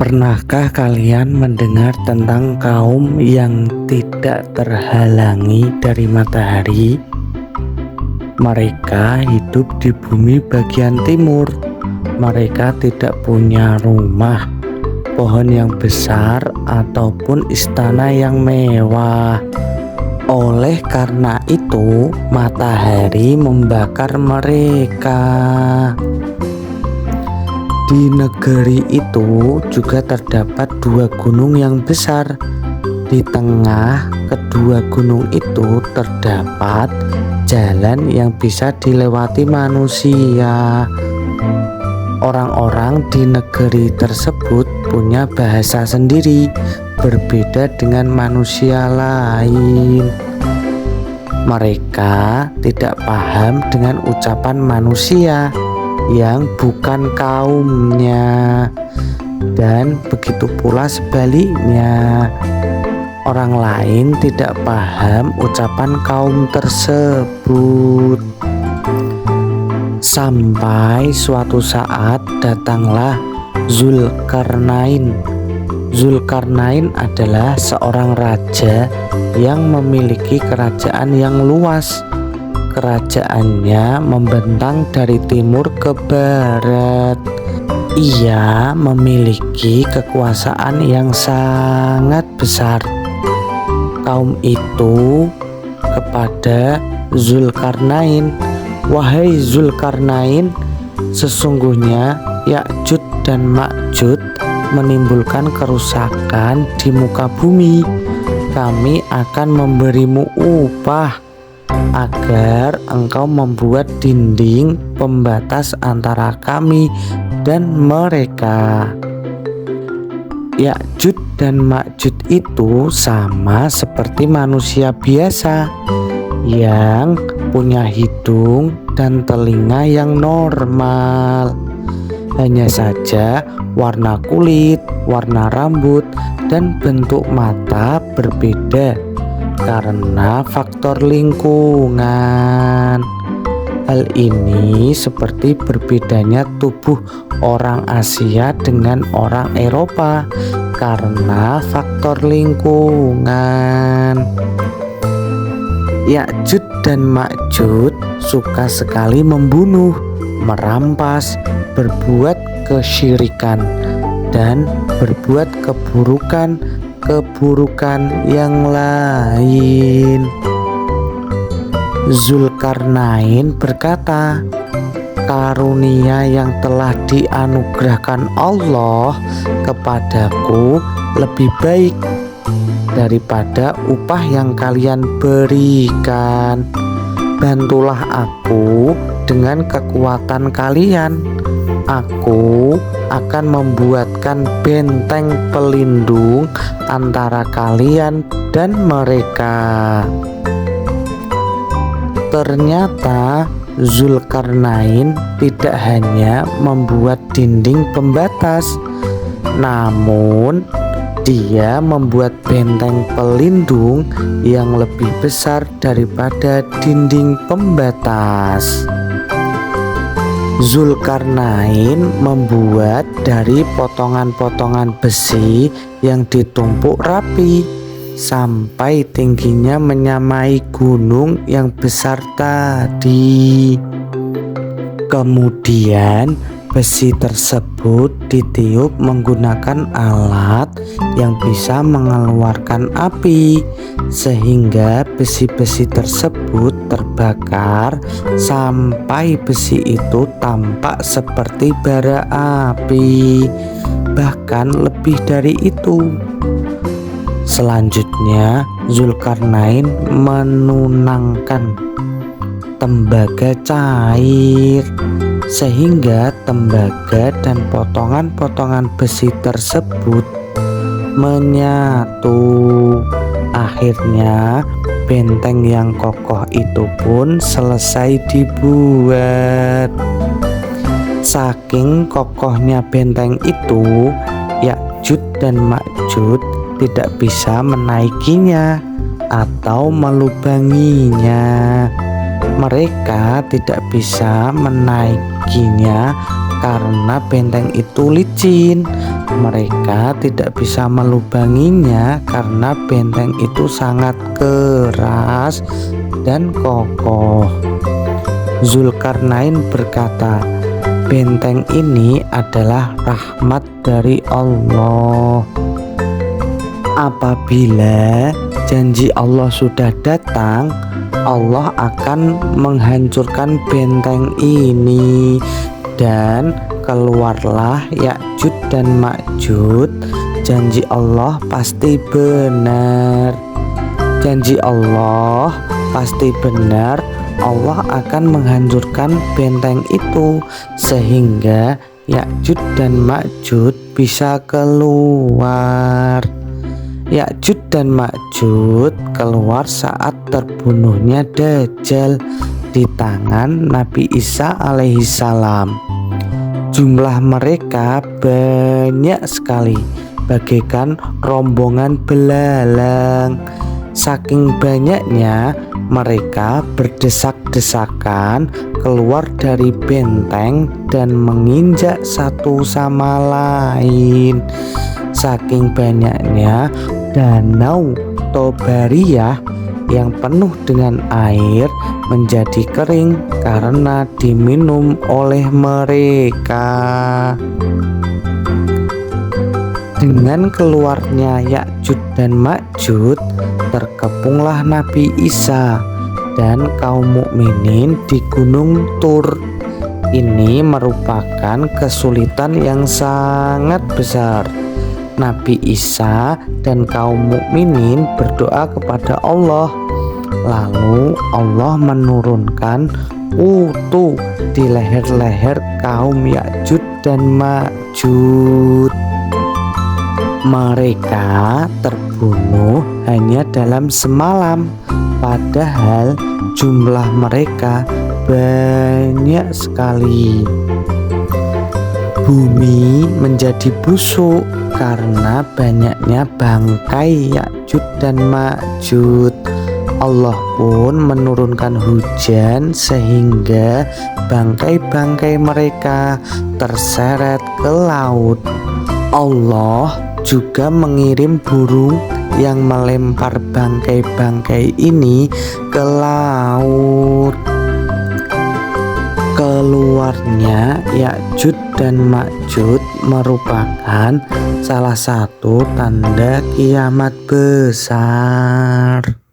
Pernahkah kalian mendengar tentang kaum yang tidak terhalangi dari matahari? Mereka hidup di bumi bagian timur. Mereka tidak punya rumah, pohon yang besar, ataupun istana yang mewah. Oleh karena itu, matahari membakar mereka. Di negeri itu juga terdapat dua gunung yang besar. Di tengah kedua gunung itu terdapat jalan yang bisa dilewati manusia. Orang-orang di negeri tersebut punya bahasa sendiri, berbeda dengan manusia lain. Mereka tidak paham dengan ucapan manusia yang bukan kaumnya, dan begitu pula sebaliknya. Orang lain tidak paham ucapan kaum tersebut. Sampai suatu saat datanglah Zulkarnain. Zulkarnain adalah seorang raja yang memiliki kerajaan yang luas. Kerajaannya membentang dari timur ke barat. Ia memiliki kekuasaan yang sangat besar. Kaum itu kepada Zulkarnain, "Wahai Zulkarnain, sesungguhnya Ya'juj dan Ma'juj menimbulkan kerusakan di muka bumi. Kami akan memberimu upah agar engkau membuat dinding pembatas antara kami dan mereka." Ya'juj dan Ma'juj itu sama seperti manusia biasa yang punya hidung dan telinga yang normal. Hanya saja warna kulit, warna rambut, dan bentuk mata berbeda karena faktor lingkungan. Hal ini seperti berbedanya tubuh orang Asia dengan orang Eropa karena faktor lingkungan. Ya'juj dan Ma'juj suka sekali membunuh, merampas, berbuat kesyirikan, dan berbuat keburukan yang lain. Zulkarnain berkata, "Karunia yang telah dianugerahkan Allah kepadaku lebih baik daripada upah yang kalian berikan. Bantulah aku dengan kekuatan kalian. Aku akan membuatkan benteng pelindung antara kalian dan mereka." Ternyata Zulkarnain tidak hanya membuat dinding pembatas, namun dia membuat benteng pelindung yang lebih besar daripada dinding pembatas. Zulkarnain membuat dari potongan-potongan besi yang ditumpuk rapi sampai tingginya menyamai gunung yang besar tadi. Kemudian besi tersebut ditiup menggunakan alat yang bisa mengeluarkan api, sehingga besi-besi tersebut terbakar sampai besi itu tampak seperti bara api, bahkan lebih dari itu. Selanjutnya Zulkarnain menunangkan tembaga cair, sehingga tembaga dan potongan-potongan besi tersebut menyatu. Akhirnya benteng yang kokoh itu pun selesai dibuat. Saking kokohnya benteng itu, Ya'juj dan Ma'juj tidak bisa menaikinya atau melubanginya. Mereka tidak bisa menaikinya karena benteng itu licin, Mereka tidak bisa melubanginya karena benteng itu sangat keras dan kokoh. Zulkarnain berkata, "Benteng ini adalah rahmat dari Allah. Apabila janji Allah sudah datang, Allah akan menghancurkan benteng ini dan keluarlah Ya'juj dan Ma'juj. Janji Allah pasti benar. Janji Allah pasti benar. Allah akan menghancurkan benteng itu sehingga Ya'juj dan Ma'juj bisa keluar." Ya'juj dan Ma'juj keluar saat terbunuhnya Dajjal di tangan Nabi Isa alaihissalam. Jumlah mereka banyak sekali, bagaikan rombongan belalang. Saking banyaknya, mereka berdesak-desakan keluar dari benteng dan menginjak satu sama lain. Saking banyaknya, danau Tobariyah yang penuh dengan air menjadi kering karena diminum oleh mereka. Dengan keluarnya Ya'juj dan Ma'juj, terkepunglah Nabi Isa dan kaum mukminin di Gunung Tur. Ini merupakan kesulitan yang sangat besar. Nabi Isa dan kaum mukminin berdoa kepada Allah. Lalu Allah menurunkan kutu di leher-leher kaum Ya'juj dan Ma'juj. Mereka terbunuh hanya dalam semalam, padahal jumlah mereka banyak sekali. Bumi menjadi busuk karena banyaknya bangkai Ya'juj dan Ma'juj. Allah pun menurunkan hujan sehingga bangkai-bangkai mereka terseret ke laut. Allah juga mengirim burung yang melempar bangkai-bangkai ini ke laut. Keluarnya Ya'juj dan Ma'juj merupakan salah satu tanda kiamat besar.